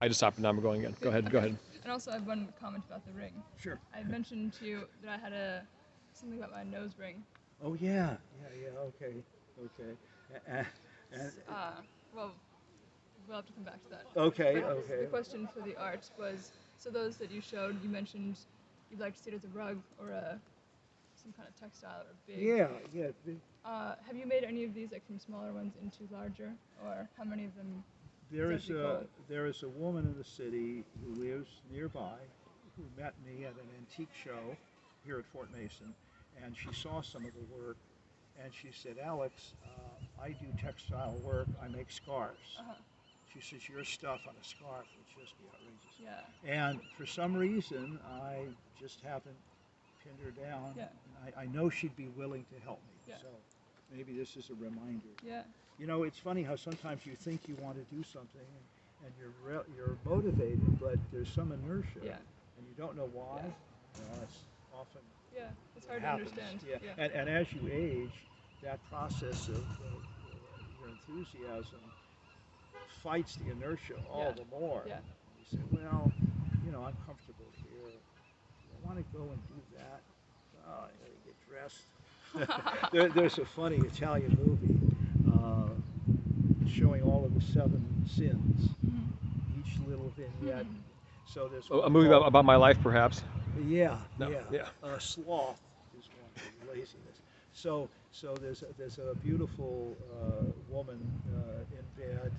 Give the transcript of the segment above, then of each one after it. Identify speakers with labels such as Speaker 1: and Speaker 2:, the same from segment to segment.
Speaker 1: I just stopped and now I'm going again. Go ahead. Go ahead.
Speaker 2: And also, I have one comment about the ring.
Speaker 3: Sure.
Speaker 2: I mentioned to you that I had something about my nose ring.
Speaker 3: Oh yeah, okay, okay. And, and
Speaker 2: Well, we'll have to come back to that.
Speaker 3: okay,
Speaker 2: But
Speaker 3: okay.
Speaker 2: the question for the art was, so those that you showed, you mentioned you'd like to see it as a rug or some kind of textile or big.
Speaker 3: Yeah.
Speaker 2: Have you made any of these, like from smaller ones into larger, or how many of them?
Speaker 3: There is a woman in the city who lives nearby who met me at an antique show here at Fort Mason, and she saw some of the work, and she said, Alex, I do textile work, I make scarves. She says, your stuff on a scarf would just be outrageous.
Speaker 2: Yeah.
Speaker 3: And for some reason, I just haven't pinned her down.
Speaker 2: Yeah.
Speaker 3: And I know she'd be willing to help me.
Speaker 2: Yeah.
Speaker 3: So maybe this is a reminder.
Speaker 2: Yeah.
Speaker 3: You know, it's funny how sometimes you think you want to do something and you're motivated, but there's some inertia.
Speaker 2: Yeah.
Speaker 3: And you don't know why.
Speaker 2: Yeah.
Speaker 3: It's often
Speaker 2: it's hard
Speaker 3: happens.
Speaker 2: to understand.
Speaker 3: Yeah. And as you age, that process of your enthusiasm fights the inertia all the more.
Speaker 2: Yeah.
Speaker 3: You say, well, I'm comfortable here. I want to go and do that. Oh, I gotta get dressed. There's a funny Italian movie showing all of the 7 sins, each little vignette. So there's
Speaker 1: A movie about my life, perhaps.
Speaker 3: Yeah.
Speaker 1: Sloth
Speaker 3: is one, laziness. So there's a beautiful woman in bed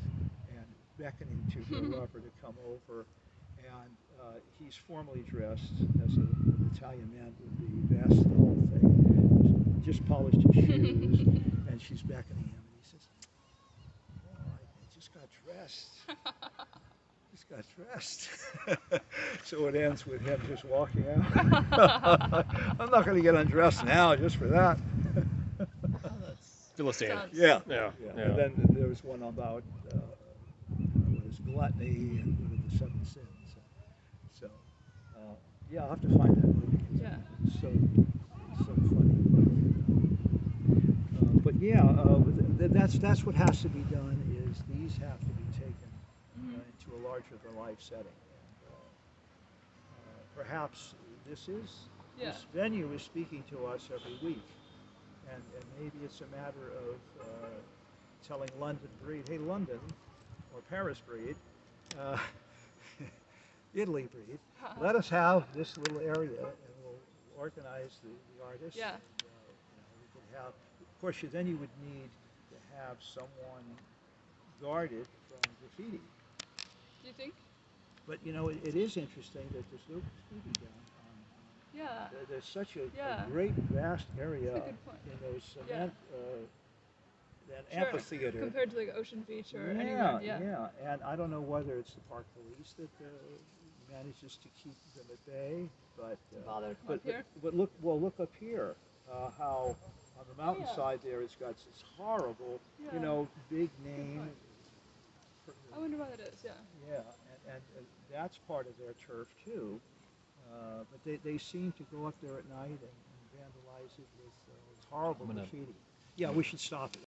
Speaker 3: and beckoning to her lover to come over, and he's formally dressed as an Italian man would be, vest, the whole thing, just polished his shoes, and she's beckoning him, and he says, "Oh, I just got dressed." Got dressed. So it ends with him just walking out. I'm not going to get undressed now just for that.
Speaker 1: Philistine.
Speaker 3: Yeah.
Speaker 1: Yeah.
Speaker 3: And then there was one about what is gluttony and what are the 7 sins. So yeah, I'll have to find that movie. It's so funny. But yeah, that's what has to be done. Is these have to be taken into a larger-than-life setting. And, perhaps this venue is speaking to us every week, and maybe it's a matter of telling London Breed, hey London, or Paris Breed, Italy Breed, let us have this little area, and we'll organize the artists.
Speaker 2: Yeah.
Speaker 3: We could have, of course, then you would need to have someone guarded from graffiti.
Speaker 2: Do you think?
Speaker 3: But it is interesting that there's no graffiti down. There's such a great vast area in those cement that amphitheater
Speaker 2: compared to like Ocean Beach or anywhere.
Speaker 3: Yeah. And I don't know whether it's the park police that manages to keep them at bay, but look up here, how on the mountainside there it's got this horrible, big name.
Speaker 2: I wonder why that is.
Speaker 3: Yeah, and that's part of their turf too. But they seem to go up there at night and vandalize it with horrible graffiti. Yeah, we should stop it.